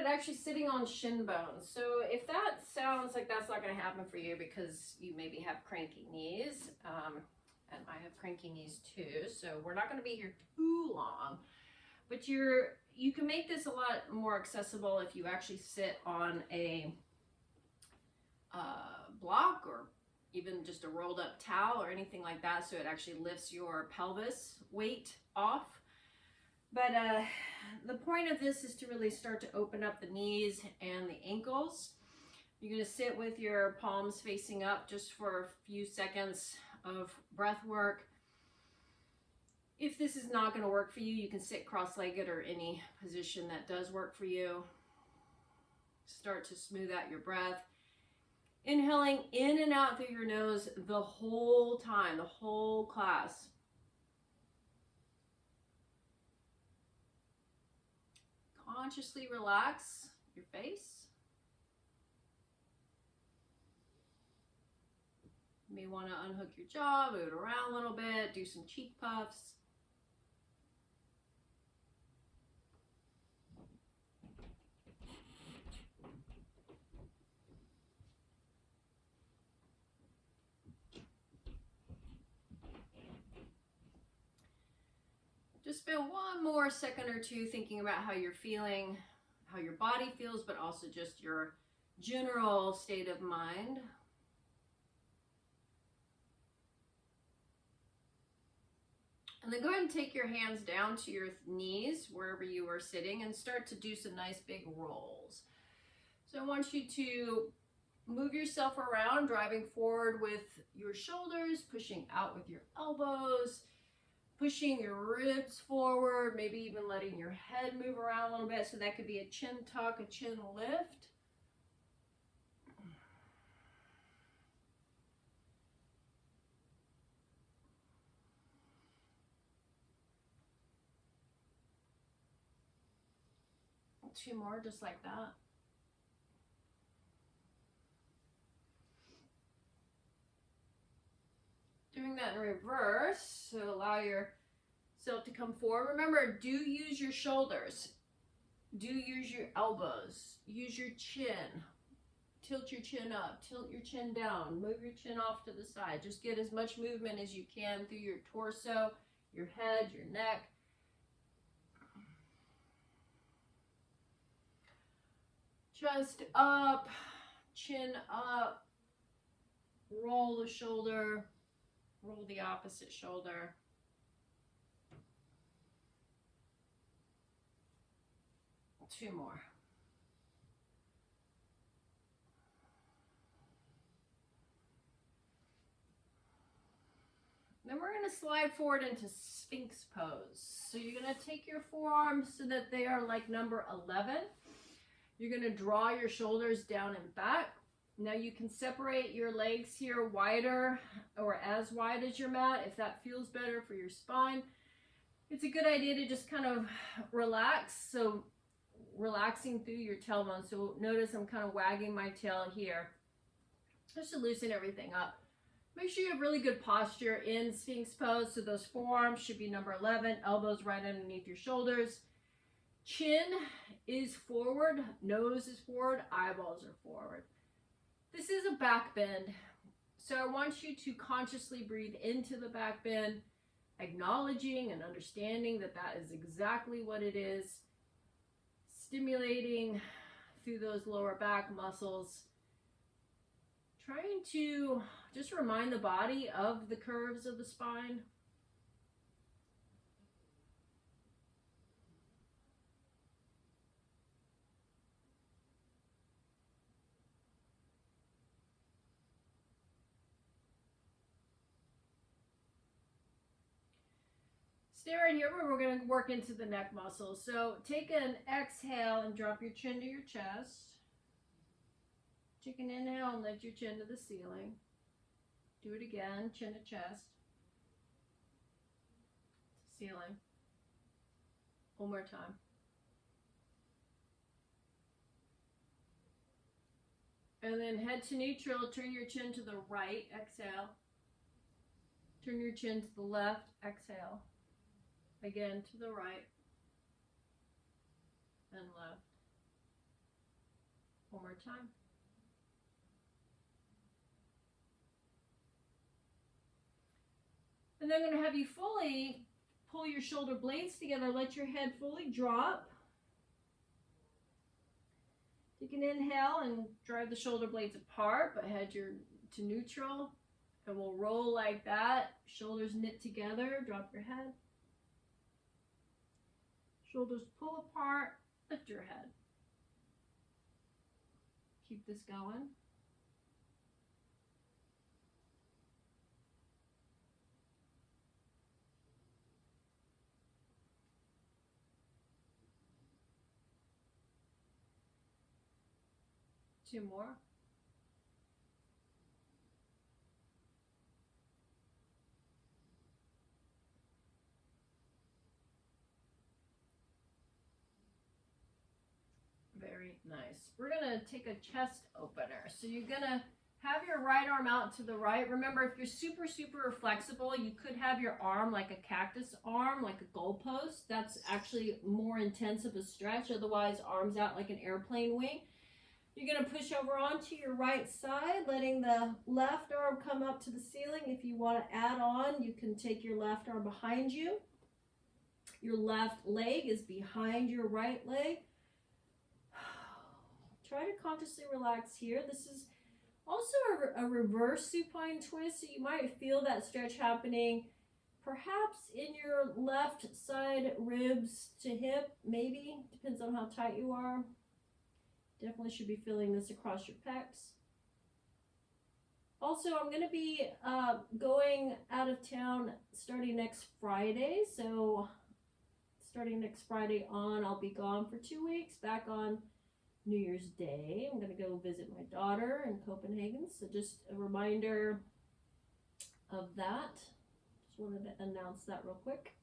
at actually sitting on shin bones. So if that sounds like that's not going to happen for you because you maybe have cranky knees, and I have cranky knees too, so we're not going to be here too long. But you can make this a lot more accessible if you actually sit on a block or even just a rolled up towel or anything like that, so it actually lifts your pelvis weight off. But the point of this is to really start to open up the knees and the ankles. You're going to sit with your palms facing up just for a few seconds of breath work. If this is not going to work for you, you can sit cross-legged or any position that does work for you. Start to smooth out your breath. Inhaling in and out through your nose the whole time, the whole class. Consciously relax your face. You may want to unhook your jaw, move it around a little bit, do some cheek puffs. Just spend one more second or two thinking about how you're feeling, how your body feels, but also just your general state of mind. And then go ahead and take your hands down to your knees, wherever you are sitting, and start to do some nice big rolls. So I want you to move yourself around, driving forward with your shoulders, pushing out with your elbows, pushing your ribs forward, maybe even letting your head move around a little bit. So that could be a chin tuck, a chin lift. Two more, just like that. Doing that in reverse, so allow yourself to come forward. Remember, do use your shoulders. Do use your elbows. Use your chin. Tilt your chin up. Tilt your chin down. Move your chin off to the side. Just get as much movement as you can through your torso, your head, your neck. Chest up, chin up. Roll the shoulder. Roll the opposite shoulder. Two more. Then we're going to slide forward into Sphinx pose. So you're going to take your forearms so that they are like number 11. You're going to draw your shoulders down and back. Now you can separate your legs here wider or as wide as your mat if that feels better for your spine. It's a good idea to just kind of relax. So relaxing through your tailbone. So notice I'm kind of wagging my tail here just to loosen everything up. Make sure you have really good posture in Sphinx pose. So those forearms should be number 11, elbows right underneath your shoulders. Chin is forward, nose is forward, eyeballs are forward. This is a back bend, so I want you to consciously breathe into the back bend, acknowledging and understanding that that is exactly what it is, stimulating through those lower back muscles, trying to just remind the body of the curves of the spine. Stay right here where we're going to work into the neck muscles. So take an exhale and drop your chin to your chest. Take an inhale and lift your chin to the ceiling. Do it again, chin to chest. Ceiling. One more time. And then head to neutral, turn your chin to the right, exhale. Turn your chin to the left, exhale. Again to the right and left. One more time. And then I'm going to have you fully pull your shoulder blades together. Let your head fully drop. Take an inhale and drive the shoulder blades apart, but head to neutral. And we'll roll like that. Shoulders knit together. Drop your head. Shoulders pull apart. Lift your head. Keep this going. Two more. Very nice. We're going to take a chest opener. So you're going to have your right arm out to the right. Remember, if you're super, super flexible, you could have your arm like a cactus arm, like a goalpost. That's actually more intense of a stretch. Otherwise, arms out like an airplane wing. You're going to push over onto your right side, letting the left arm come up to the ceiling. If you want to add on, you can take your left arm behind you. Your left leg is behind your right leg. Try to consciously relax here. This is also a reverse supine twist, so you might feel that stretch happening perhaps in your left side ribs to hip, maybe. Depends on how tight you are. Definitely should be feeling this across your pecs. Also, I'm going to be going out of town starting next Friday. So starting next Friday on, I'll be gone for 2 weeks, back on New Year's Day. I'm going to go visit my daughter in Copenhagen. So just a reminder of that. Just wanted to announce that real quick.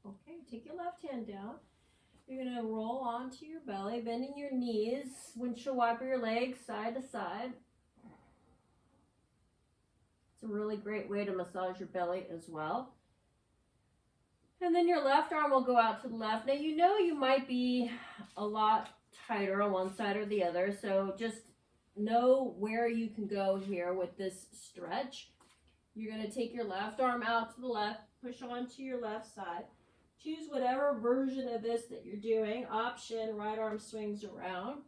Okay, take your left hand down. You're going to roll onto your belly, bending your knees, windshield wiper your legs side to side. It's a really great way to massage your belly as well. And then your left arm will go out to the left. Now you know you might be a lot tighter on one side or the other, so just know where you can go here with this stretch. You're going to take your left arm out to the left, push onto your left side. Choose whatever version of this that you're doing. Option, right arm swings around.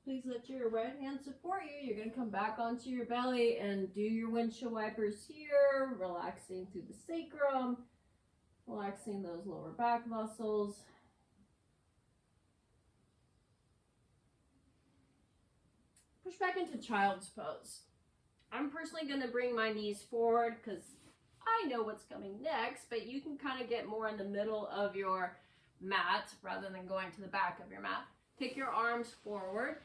Please let your right hand support you. You're going to come back onto your belly and do your windshield wipers here, relaxing through the sacrum, relaxing those lower back muscles. Push back into child's pose. I'm personally going to bring my knees forward because I know what's coming next, but you can kind of get more in the middle of your mat rather than going to the back of your mat. Take your arms forward.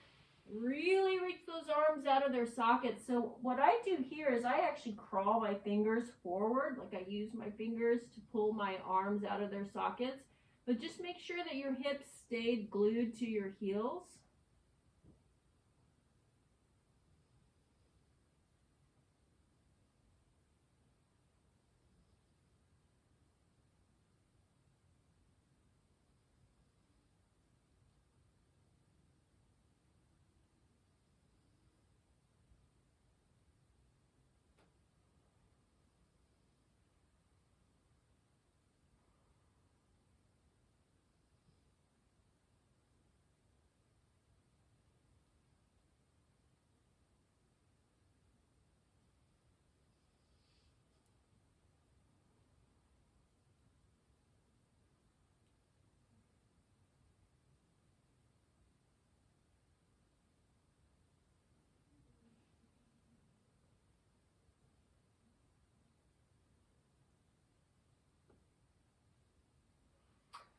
Really reach those arms out of their sockets. So what I do here is I actually crawl my fingers forward, like I use my fingers to pull my arms out of their sockets. But just make sure that your hips stayed glued to your heels.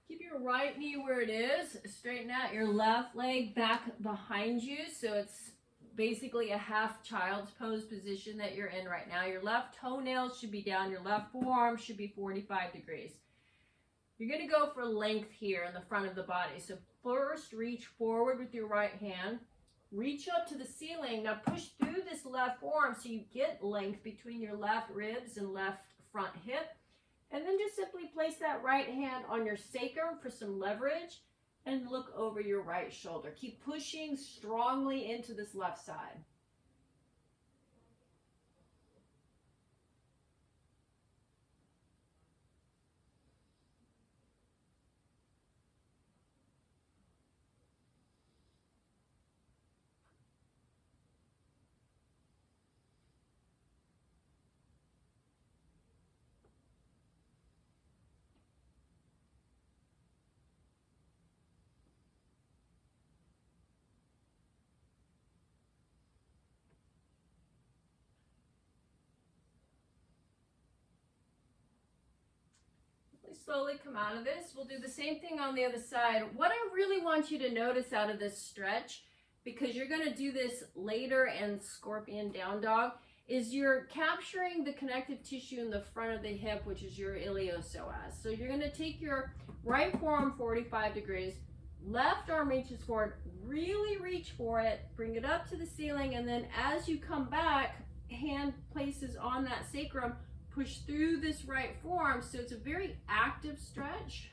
Keep your right knee where it is. Straighten out your left leg back behind you. So it's basically a half child's pose position that you're in right now. Your left toenails should be down. Your left forearm should be 45 degrees. You're going to go for length here in the front of the body. So first, reach forward with your right hand. Reach up to the ceiling. Now push through this left forearm so you get length between your left ribs and left front hip. And then just simply place that right hand on your sacrum for some leverage and look over your right shoulder. Keep pushing strongly into this left side. Slowly come out of this. We'll do the same thing on the other side. What I really want you to notice out of this stretch, because you're going to do this later in scorpion down dog, is you're capturing the connective tissue in the front of the hip, which is your iliopsoas. So you're going to take your right forearm 45 degrees, left arm reaches forward, really reach for it, bring it up to the ceiling, and then as you come back, hand places on that sacrum, push through this right forearm, so it's a very active stretch.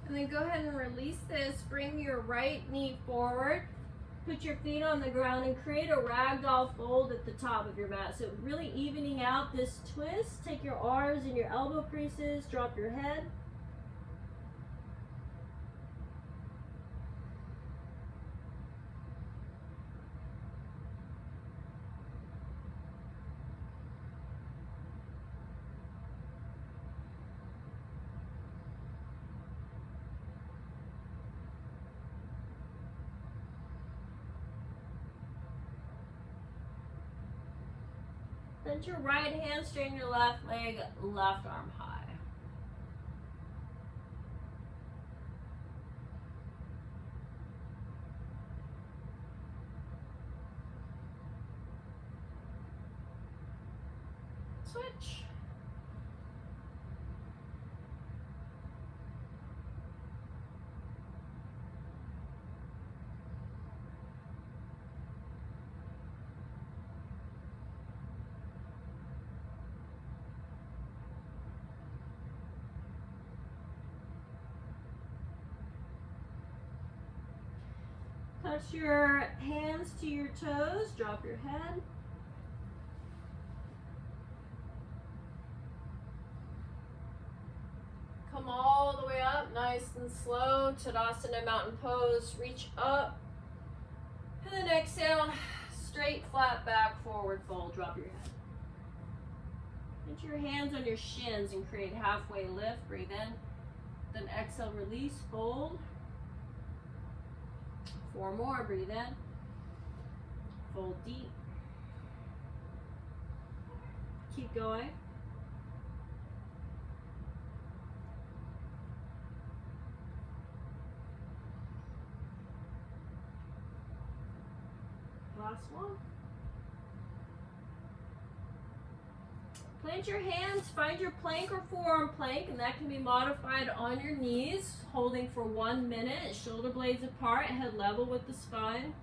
And then go ahead and release this. Bring your right knee forward. Put your feet on the ground and create a ragdoll fold at the top of your mat. So really evening out this twist. Take your arms in your elbow creases. Drop your head. Bend your right hand, straighten your left leg, left arm high. Switch. Touch your hands to your toes, drop your head. Come all the way up, nice and slow. Tadasana mountain pose, reach up. And then exhale, straight, flat back, forward fold, drop your head. Put your hands on your shins and create halfway lift, breathe in. Then exhale, release, fold. 4 more, breathe in. Fold deep. Keep going. Last one. Plant your hands, find your plank or forearm plank, and that can be modified on your knees, holding for 1 minute, shoulder blades apart, head level with the spine.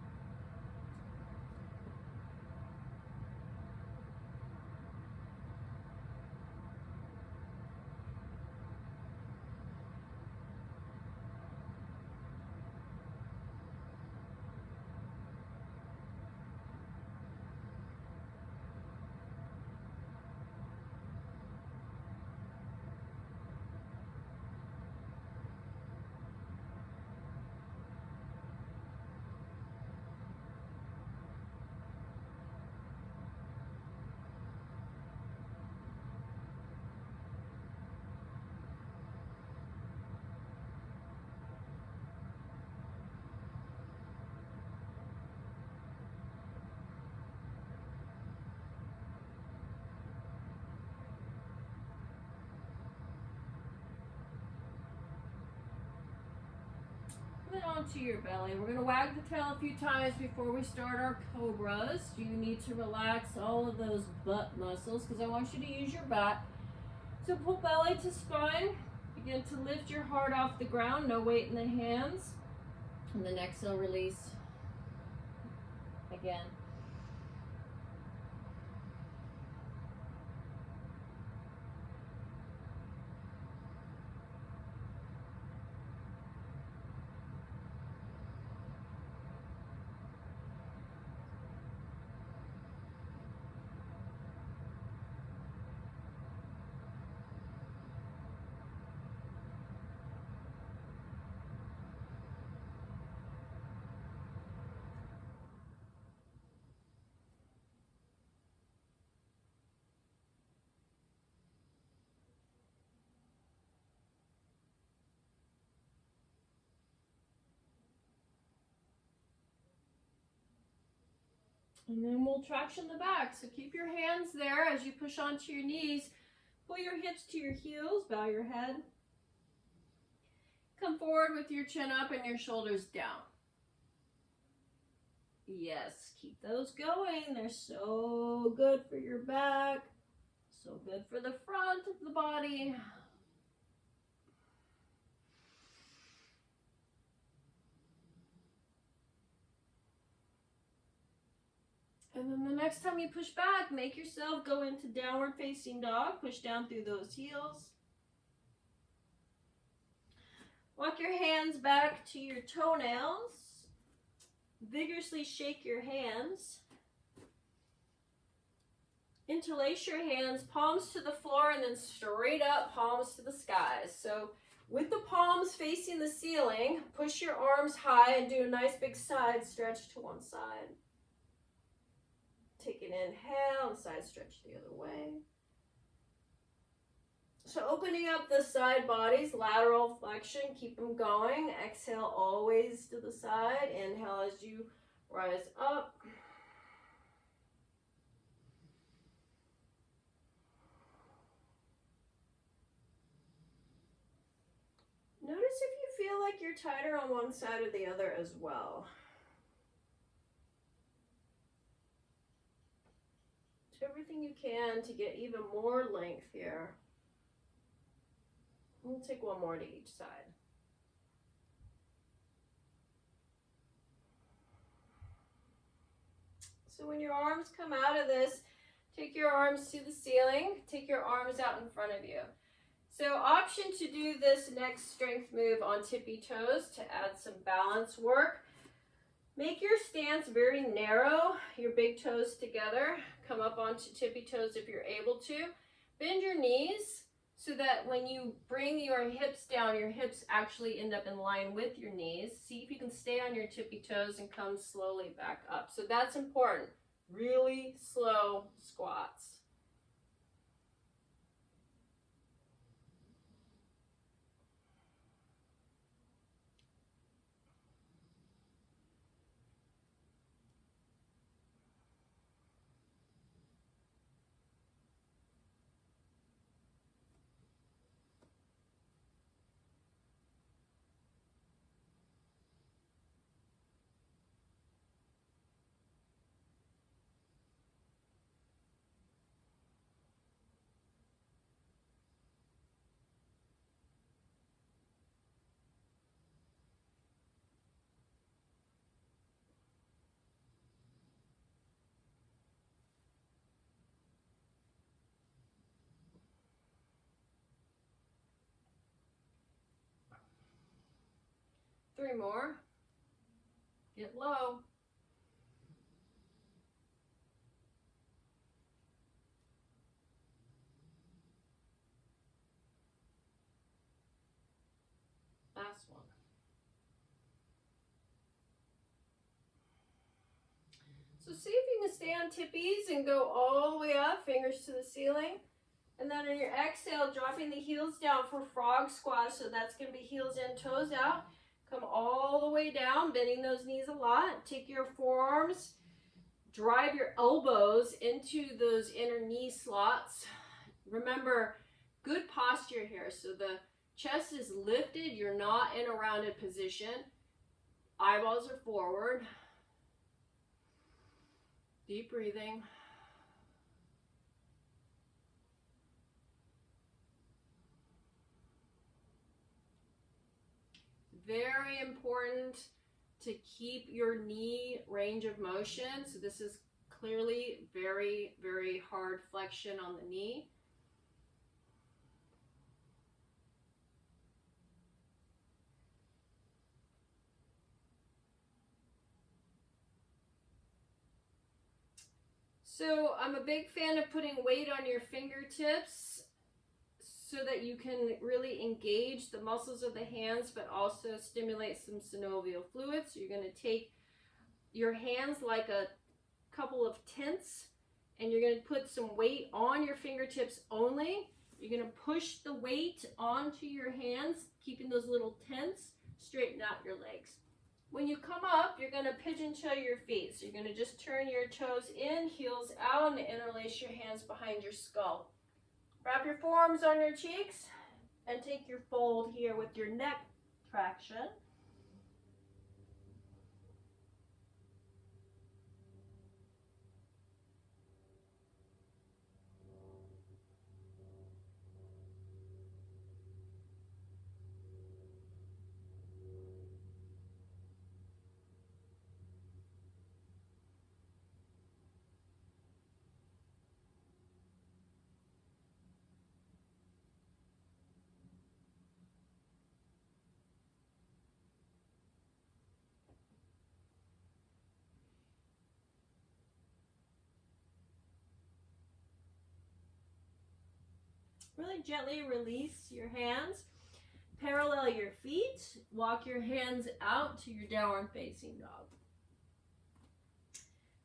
Onto your belly. We're going to wag the tail a few times before we start our cobras. You need to relax all of those butt muscles because I want you to use your back. So pull belly to spine. Begin to lift your heart off the ground. No weight in the hands. And then exhale, release. Again. And then we'll traction the back. So keep your hands there as you push onto your knees. Pull your hips to your heels, bow your head. Come forward with your chin up and your shoulders down. Yes, keep those going. They're so good for your back. So good for the front of the body. And then the next time you push back, make yourself go into downward facing dog. Push down through those heels. Walk your hands back to your toenails. Vigorously shake your hands. Interlace your hands, palms to the floor and then straight up, palms to the skies. So with the palms facing the ceiling, push your arms high and do a nice big side stretch to one side. Take an inhale and side stretch the other way. So opening up the side bodies, lateral flexion, keep them going. Exhale always to the side. Inhale as you rise up. Notice if you feel like you're tighter on one side or the other as well. Do everything you can to get even more length here. We'll take one more to each side. So when your arms come out of this, take your arms to the ceiling, take your arms out in front of you. So option to do this next strength move on tippy toes to add some balance work. Make your stance very narrow, your big toes together. Come up onto tippy toes if you're able to. Bend your knees so that when you bring your hips down, your hips actually end up in line with your knees. See if you can stay on your tippy toes and come slowly back up. So that's important. Really slow squats. Three more. Get low. Last one. So see if you can stay on tippies and go all the way up, fingers to the ceiling. And then on your exhale, dropping the heels down for frog squat. So that's going to be heels in, toes out. Come all the way down, bending those knees a lot. Take your forearms, drive your elbows into those inner knee slots. Remember, good posture here. So the chest is lifted. You're not in a rounded position. Eyeballs are forward. Deep breathing. Very important to keep your knee range of motion. So this is clearly very, very hard flexion on the knee. So I'm a big fan of putting weight on your fingertips so that you can really engage the muscles of the hands, but also stimulate some synovial fluid. So you're going to take your hands like a couple of tents, and you're going to put some weight on your fingertips only. You're going to push the weight onto your hands, keeping those little tents. Straighten out your legs. When you come up, you're going to pigeon toe your feet. So you're going to just turn your toes in, heels out, and interlace your hands behind your skull. Wrap your forearms on your cheeks and take your fold here with your neck traction. Really gently release your hands. Parallel your feet. Walk your hands out to your downward facing dog.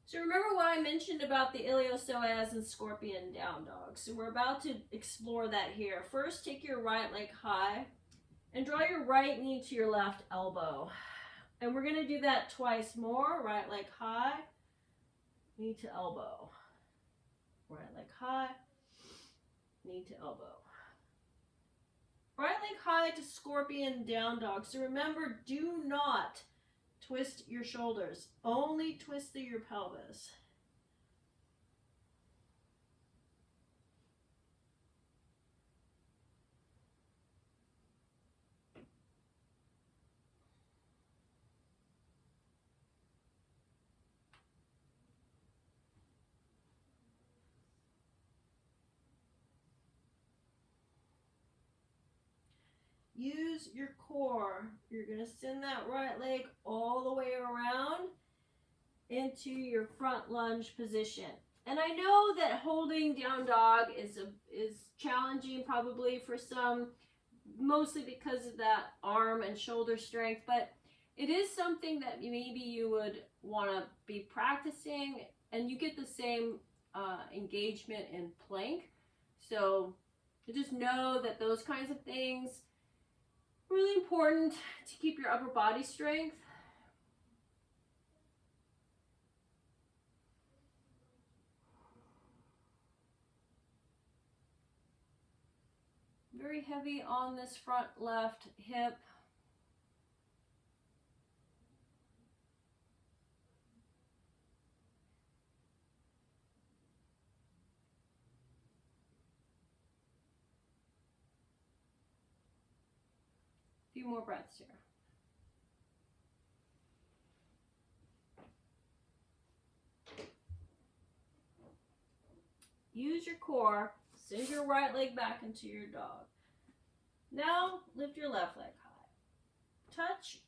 So remember what I mentioned about the iliopsoas and scorpion down dog. So we're about to explore that here. First, take your right leg high and draw your right knee to your left elbow. And we're going to do that twice more. Right leg high, knee to elbow. Right leg high, knee to elbow. Right leg high to scorpion down dog. So remember, do not twist your shoulders. Only twist through your pelvis. Use use your core. You're going to send that right leg all the way around into your front lunge position. And I know that holding down dog is challenging probably for some, mostly because of that arm and shoulder strength, but it is something that maybe you would want to be practicing, and you get the same engagement in plank. So just know that those kinds of things are really important to keep your upper body strength. Very heavy on this front left hip. A few more breaths here. Use your core. Send your right leg back into your dog. Now, lift your left leg high. Touch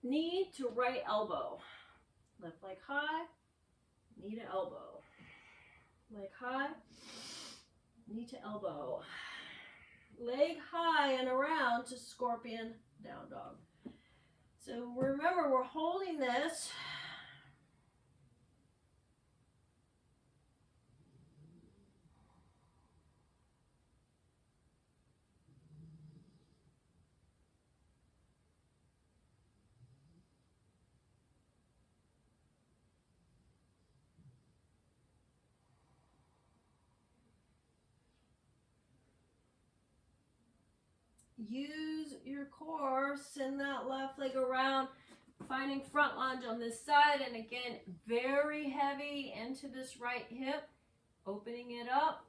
knee to right elbow. Left leg high, knee to elbow. Leg high, knee to elbow. Leg high and around to scorpion down dog. So remember, we're holding this. Use your core, send that left leg around, finding front lunge on this side, and again, very heavy into this right hip, opening it up.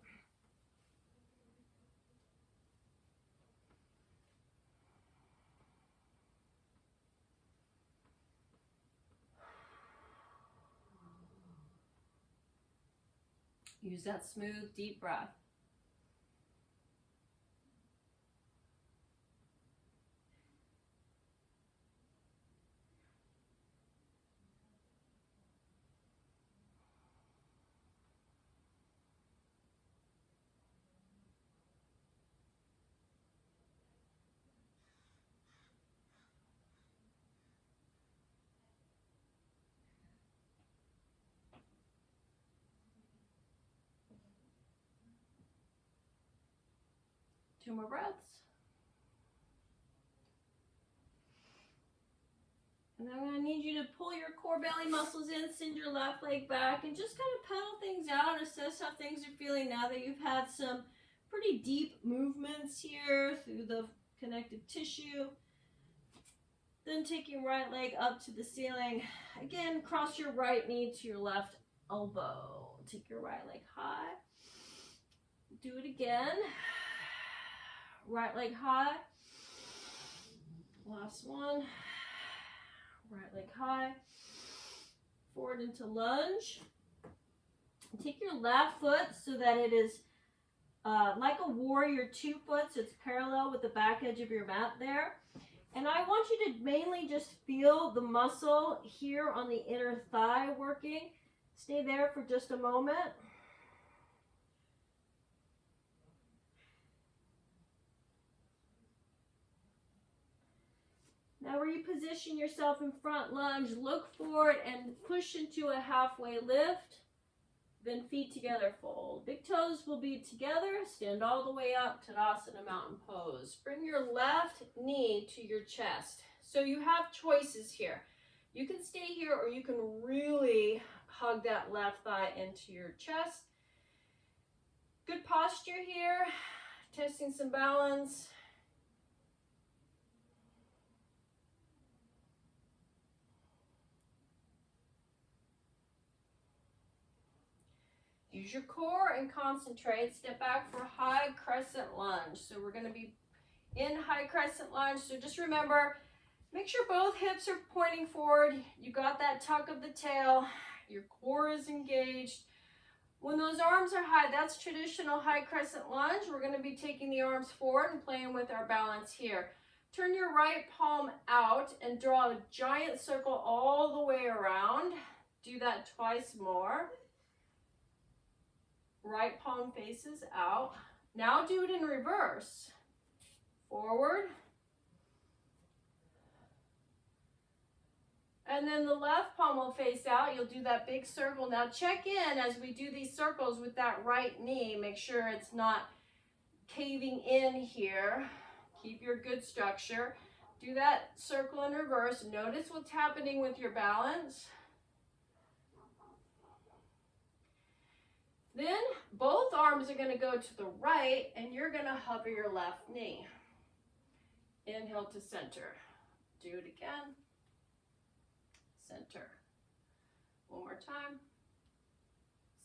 Use that smooth, deep breath. Two more breaths. And I'm going to need you to pull your core belly muscles in, send your left leg back, and just kind of pedal things out, assess how things are feeling now that you've had some pretty deep movements here through the connective tissue. Then take your right leg up to the ceiling. Again, cross your right knee to your left elbow. Take your right leg high. Do it again. Right leg high. Last one. Right leg high. Forward into lunge. Take your left foot so that it is like a warrior 2 foot, so it's parallel with the back edge of your mat there. And I want you to mainly just feel the muscle here on the inner thigh working. Stay there for just a moment. Now reposition yourself in front lunge, look forward and push into a halfway lift. Then feet together, fold. Big toes will be together. Stand all the way up, Tadasana Mountain Pose. Bring your left knee to your chest. So you have choices here. You can stay here or you can really hug that left thigh into your chest. Good posture here. Testing some balance. Use your core and concentrate. Step back for high crescent lunge. So we're going to be in high crescent lunge. So just remember, make sure both hips are pointing forward. You got that tuck of the tail. Your core is engaged. When those arms are high, that's traditional high crescent lunge. We're going to be taking the arms forward and playing with our balance here. Turn your right palm out and draw a giant circle all the way around. Do that twice more. Right palm faces out. Now do it in reverse. Forward. And then the left palm will face out. You'll do that big circle. Now check in as we do these circles with that right knee. Make sure it's not caving in here. Keep your good structure. Do that circle in reverse. Notice what's happening with your balance. Then both arms are going to go to the right and you're going to hover your left knee. Inhale to center. Do it again. Center. One more time.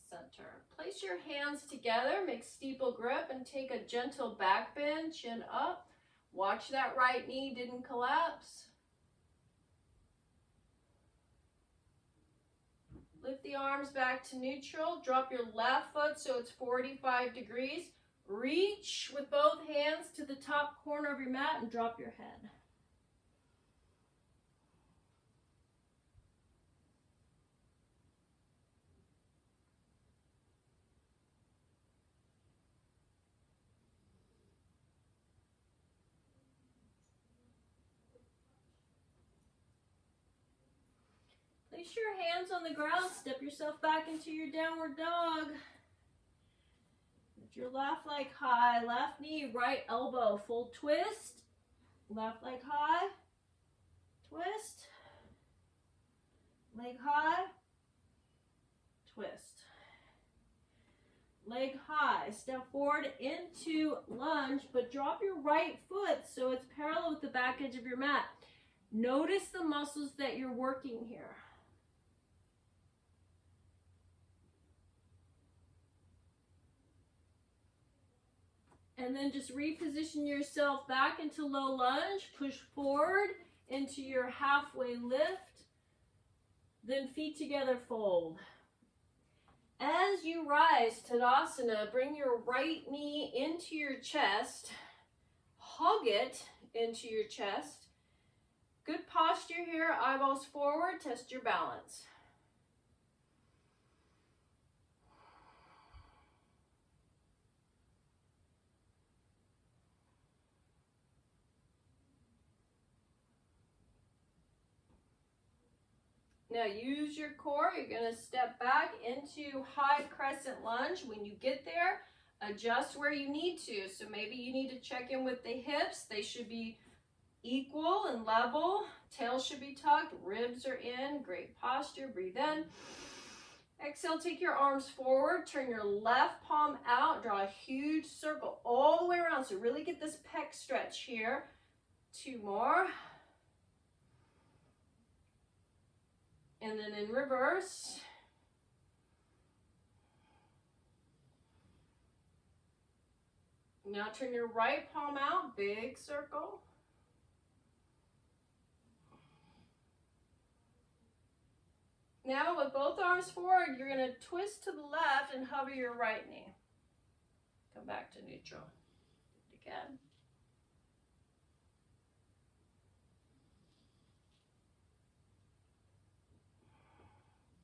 Center. Place your hands together, make steeple grip, and take a gentle back bend, chin up. Watch that right knee didn't collapse. Lift the arms back to neutral. Drop your left foot so it's 45 degrees. Reach with both hands to the top corner of your mat and drop your head. Place your hands on the ground, step yourself back into your downward dog. Lift your left leg high, left knee, right elbow, full twist. Left leg high, twist. Leg high, twist. Leg high, step forward into lunge, but drop your right foot so it's parallel with the back edge of your mat. Notice the muscles that you're working here. And then just reposition yourself back into low lunge. Push forward into your halfway lift. Then feet together, fold. As you rise, Tadasana, bring your right knee into your chest. Hug it into your chest. Good posture here. Eyeballs forward. Test your balance. Now use your core. You're going to step back into high crescent lunge. When you get there, adjust where you need to. So maybe you need to check in with the hips. They should be equal and level. Tail should be tucked. Ribs are in. Great posture. Breathe in. Exhale, take your arms forward. Turn your left palm out. Draw a huge circle all the way around. So really get this pec stretch here. 2 more. And then in reverse. Now turn your right palm out, big circle. Now with both arms forward, you're going to twist to the left and hover your right knee. Come back to neutral. Again.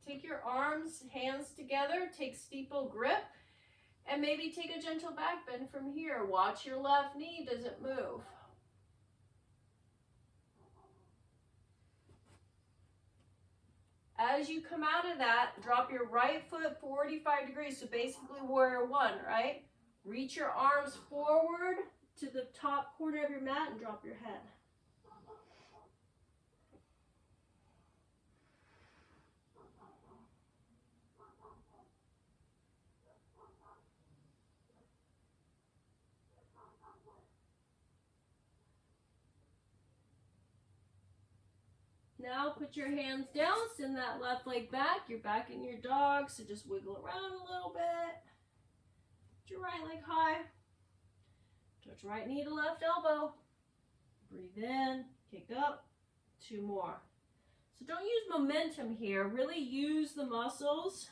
Take your arms, hands together, take steeple grip, and maybe take a gentle back bend from here. Watch your left knee, does it move? As you come out of that, drop your right foot 45 degrees, so basically warrior 1, right? Reach your arms forward to the top corner of your mat and drop your head. Now put your hands down, send that left leg back. You're back in your dog, so just wiggle around a little bit. Put your right leg high. Touch right knee to left elbow. Breathe in, kick up. 2 more. So don't use momentum here. Really use the muscles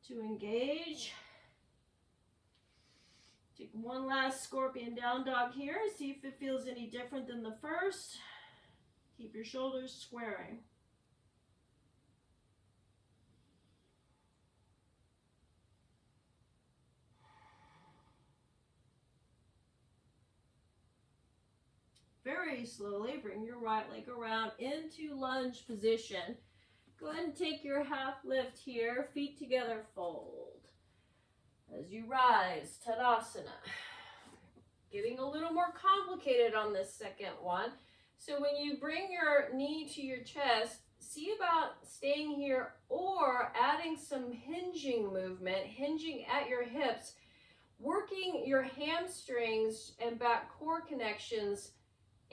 to engage. Take One last scorpion down dog here. See if it feels any different than the first. Keep your shoulders squaring. Very slowly, bring your right leg around into lunge position. Go ahead and take your half lift here, feet together, fold. As you rise, Tadasana. Getting a little more complicated on this second one. So when you bring your knee to your chest, see about staying here or adding some hinging movement, hinging at your hips, working your hamstrings and back core connections,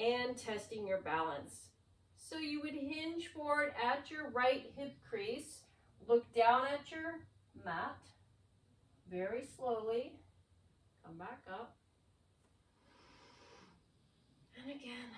and testing your balance. So you would hinge forward at your right hip crease, look down at your mat, very slowly, come back up, and again.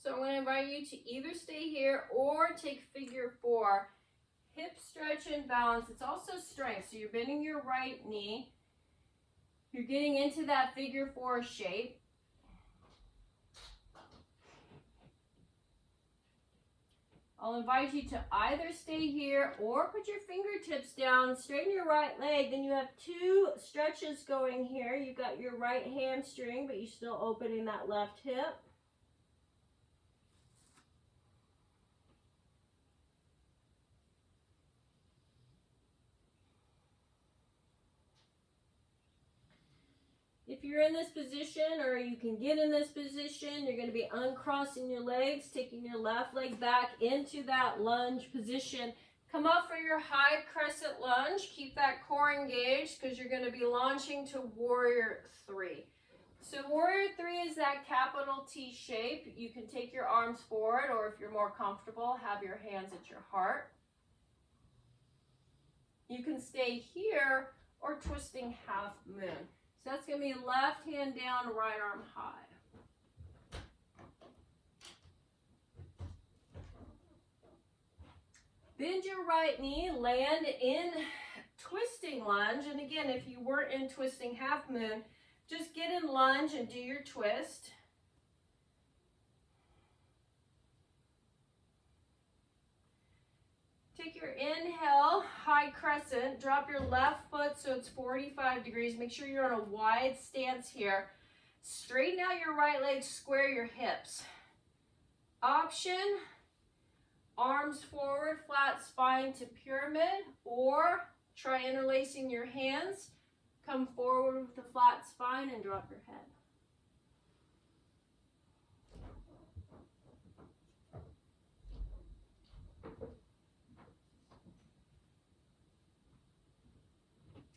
So I'm going to invite you to either stay here or take figure 4. Hip stretch and balance. It's also strength. So you're bending your right knee. You're getting into that figure 4 shape. I'll invite you to either stay here or put your fingertips down, straighten your right leg. Then you have 2 stretches going here. You've got your right hamstring, but you're still opening that left hip. If you're in this position, or you can get in this position, you're going to be uncrossing your legs, taking your left leg back into that lunge position. Come up for your high crescent lunge. Keep that core engaged because you're going to be launching to warrior 3. So warrior 3 is that capital T shape. You can take your arms forward, or if you're more comfortable, have your hands at your heart. You can stay here or twisting half moon. So that's going to be left hand down, right arm high. Bend your right knee, land in twisting lunge. And again, if you weren't in twisting half moon, just get in lunge and do your twist. Take your inhale, high crescent, drop your left foot so it's 45 degrees. Make sure you're on a wide stance here. Straighten out your right leg, square your hips. Option, arms forward, flat spine to pyramid, or try interlacing your hands. Come forward with a flat spine and drop your head.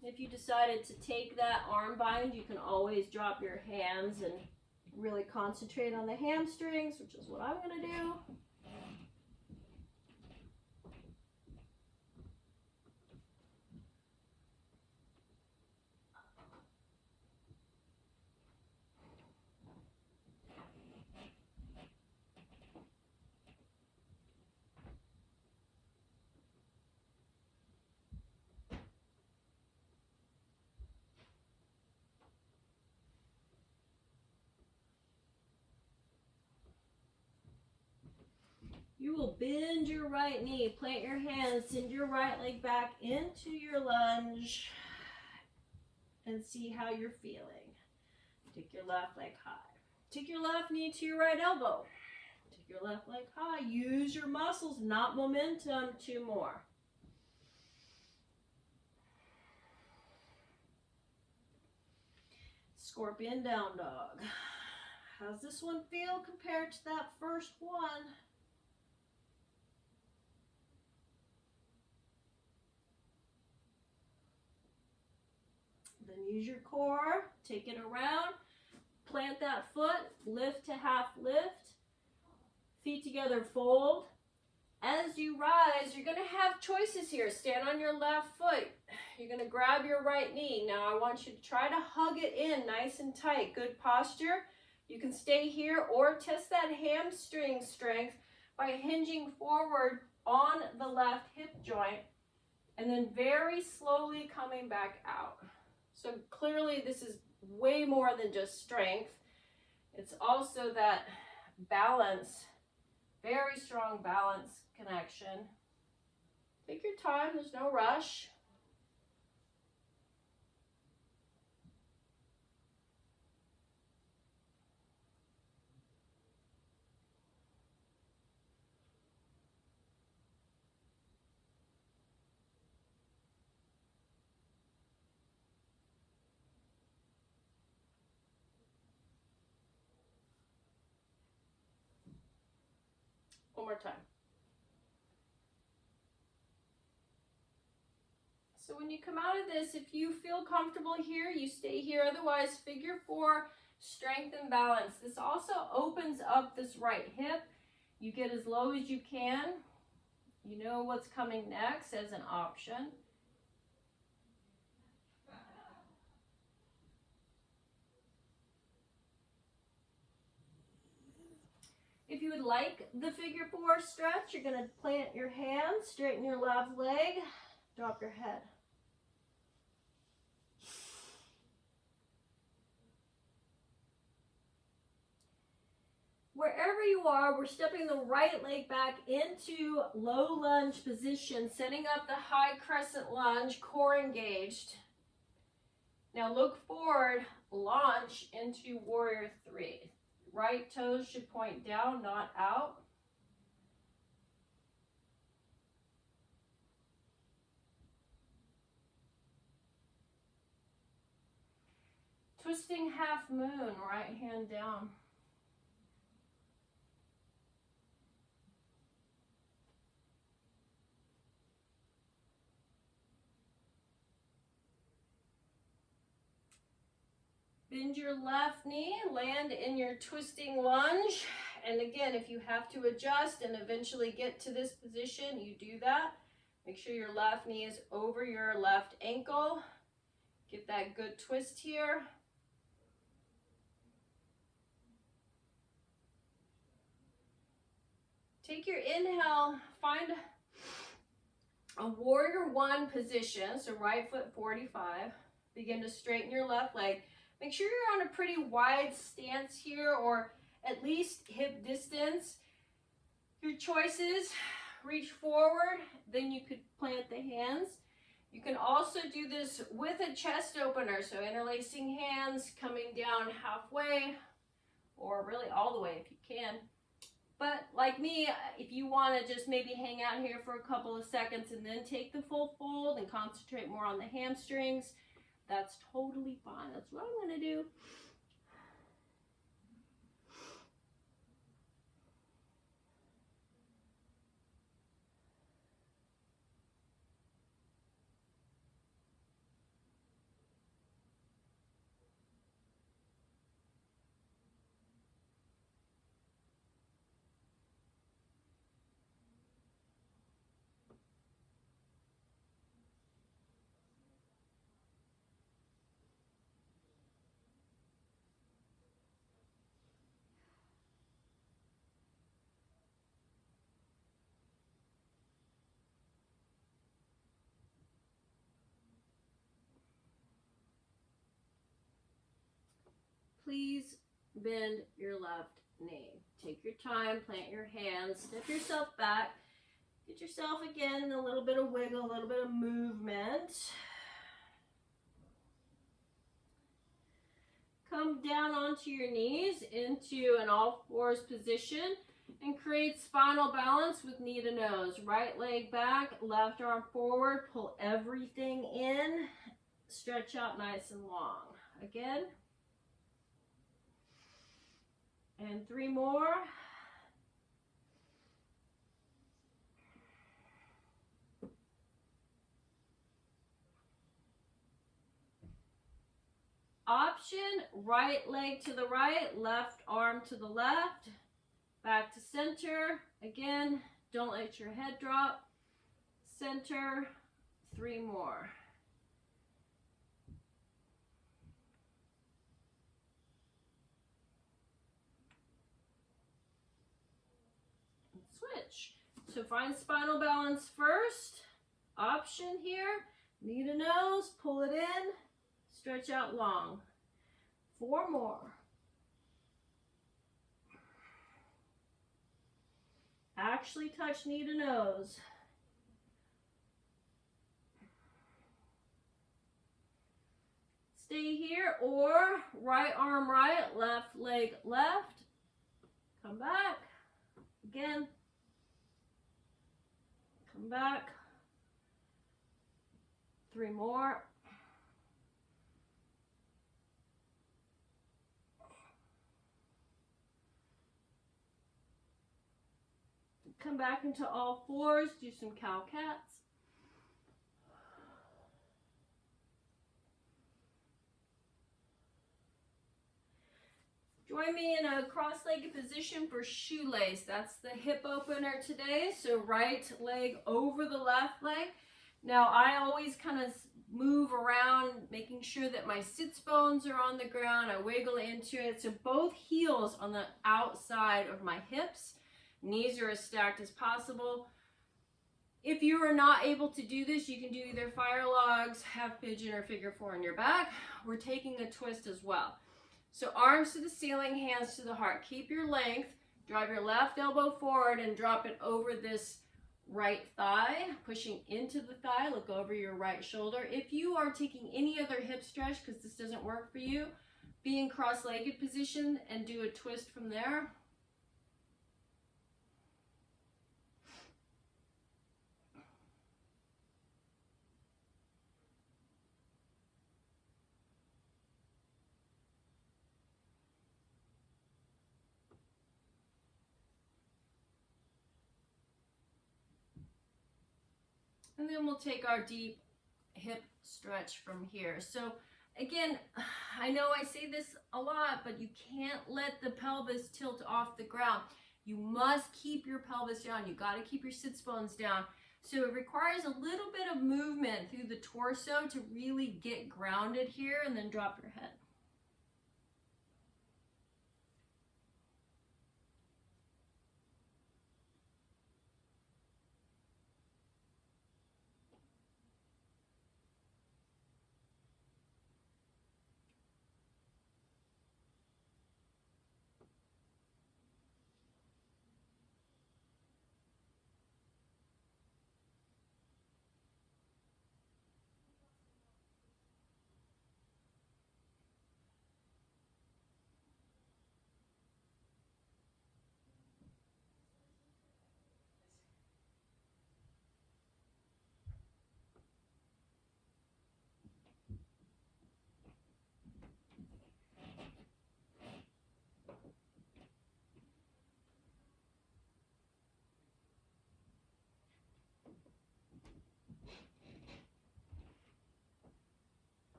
If you decided to take that arm bind, you can always drop your hands and really concentrate on the hamstrings, which is what I'm going to do. You will bend your right knee, plant your hands, send your right leg back into your lunge, and see how you're feeling. Take your left leg high. Take your left knee to your right elbow. Take your left leg high. Use your muscles, not momentum. 2 more. Scorpion down dog. How's this one feel compared to that first one? Then use your core, take it around, plant that foot, lift to half lift, feet together, fold. As you rise, you're gonna have choices here. Stand on your left foot. You're gonna grab your right knee. Now I want you to try to hug it in nice and tight. Good posture. You can stay here or test that hamstring strength by hinging forward on the left hip joint and then very slowly coming back out. So clearly this is way more than just strength. It's also that balance, very strong balance connection. Take your time, there's no rush. One more time. So when you come out of this, if you feel comfortable here, you stay here. Otherwise, figure 4, strength and balance. This also opens up this right hip. You get as low as you can. You know what's coming next as an option. If you would like the figure 4 stretch, you're going to plant your hands, straighten your left leg, drop your head. Wherever you are, we're stepping the right leg back into low lunge position, setting up the high crescent lunge, core engaged. Now look forward, launch into warrior 3. Right toes should point down, not out. Twisting half moon, right hand down. Bend your left knee, land in your twisting lunge. And again, if you have to adjust and eventually get to this position, you do that. Make sure your left knee is over your left ankle. Get that good twist here. Take your inhale, find a warrior 1 position, so right foot 45. Begin to straighten your left leg. Make sure you're on a pretty wide stance here, or at least hip distance. Your choices, reach forward, then you could plant the hands. You can also do this with a chest opener, so interlacing hands, coming down halfway, or really all the way if you can. But like me, if you want to just maybe hang out here for a couple of seconds and then take the full fold and concentrate more on the hamstrings, that's totally fine. That's what I'm going to do. Please bend your left knee. Take your time, plant your hands, step yourself back. Get yourself again a little bit of wiggle, a little bit of movement. Come down onto your knees into an all fours position and create spinal balance with knee to nose. Right leg back, left arm forward, pull everything in, stretch out nice and long. Again. And 3 more. Option, right leg to the right, left arm to the left, back to center. Again, don't let your head drop. Center, 3 more. And switch. So find spinal balance first. Option here, knee to nose, pull it in, stretch out long. 4 more. Actually touch knee to nose. Stay here, or right arm right, left leg left. Come back. Again. Come back. 3 more. Come back into all fours, do some cow-cats. Join me in a cross-legged position for shoelace. That's the hip opener today. So right leg over the left leg. Now I always kind of move around, making sure that my sits bones are on the ground. I wiggle into it. So both heels on the outside of my hips. Knees are as stacked as possible. If you are not able to do this, you can do either fire logs, half pigeon, or figure 4 on your back. We're taking a twist as well. So arms to the ceiling, hands to the heart. Keep your length. Drive your left elbow forward and drop it over this right thigh, pushing into the thigh. Look over your right shoulder. If you are taking any other hip stretch, because this doesn't work for you, be in cross-legged position and do a twist from there. And then we'll take our deep hip stretch from here. So again, I know I say this a lot, but you can't let the pelvis tilt off the ground. You must keep your pelvis down. You got to keep your sits bones down. So it requires a little bit of movement through the torso to really get grounded here, and then drop your head.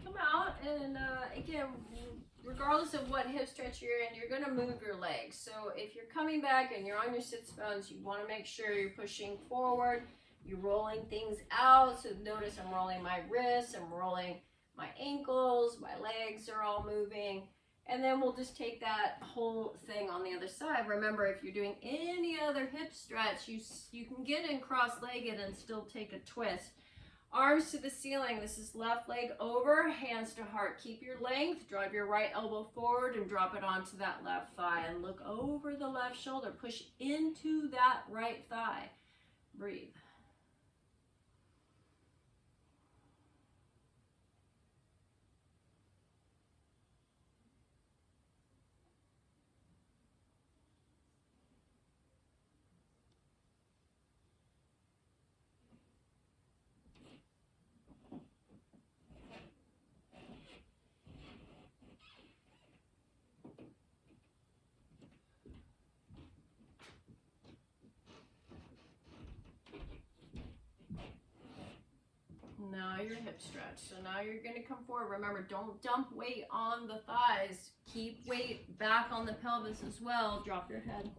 Come out, and again, regardless of what hip stretch you're in, you're going to move your legs. So if you're coming back and you're on your sits bones, you want to make sure you're pushing forward. You're rolling things out. So notice I'm rolling my wrists, I'm rolling my ankles, my legs are all moving. And then we'll just take that whole thing on the other side. Remember, if you're doing any other hip stretch, you can get in cross-legged and still take a twist. Arms to the ceiling. This is left leg over, hands to heart. Keep your length. Drive your right elbow forward and drop it onto that left thigh. And look over the left shoulder. Push into that right thigh. Breathe. Now your hip stretch. So now you're going to come forward. Remember, don't dump weight on the thighs. Keep weight back on the pelvis as well. Drop your head.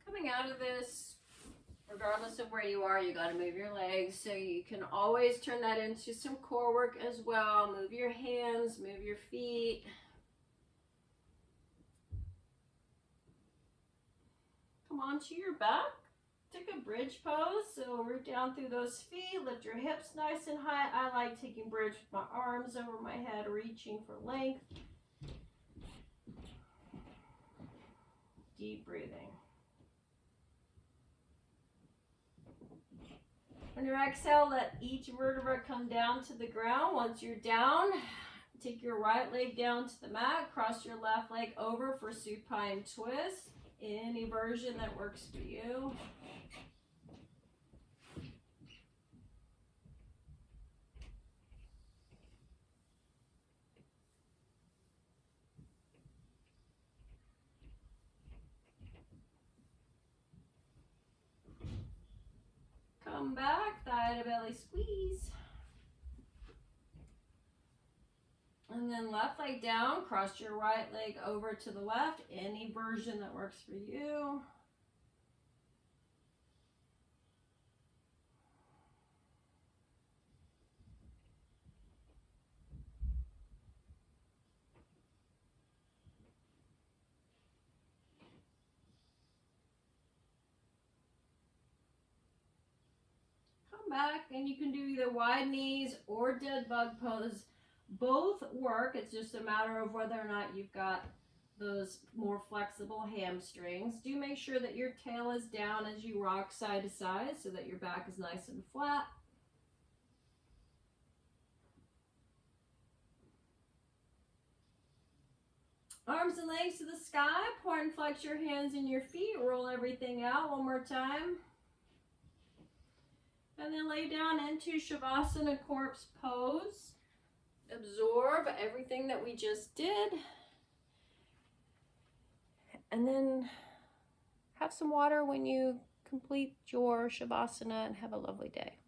Coming out of this, regardless of where you are, you got to move your legs. So you can always turn that into some core work as well. Move your hands, move your feet. Come onto your back. Take a bridge pose. So root down through those feet. Lift your hips nice and high. I like taking bridge with my arms over my head, reaching for length. Deep breathing. On your exhale, let each vertebra come down to the ground. Once you're down, take your right leg down to the mat. Cross your left leg over for supine twist. Any version that works for you. Come back, thigh to belly squeeze. And then left leg down, cross your right leg over to the left, any version that works for you. Back, and you can do either wide knees or dead bug pose. Both work. It's just a matter of whether or not you've got those more flexible hamstrings. Do make sure that your tail is down as you rock side to side so that your back is nice and flat. Arms and legs to the sky. Point and flex your hands and your feet. Roll everything out one more time. And then lay down into Shavasana corpse pose. Absorb everything that we just did. And then have some water when you complete your Shavasana and have a lovely day.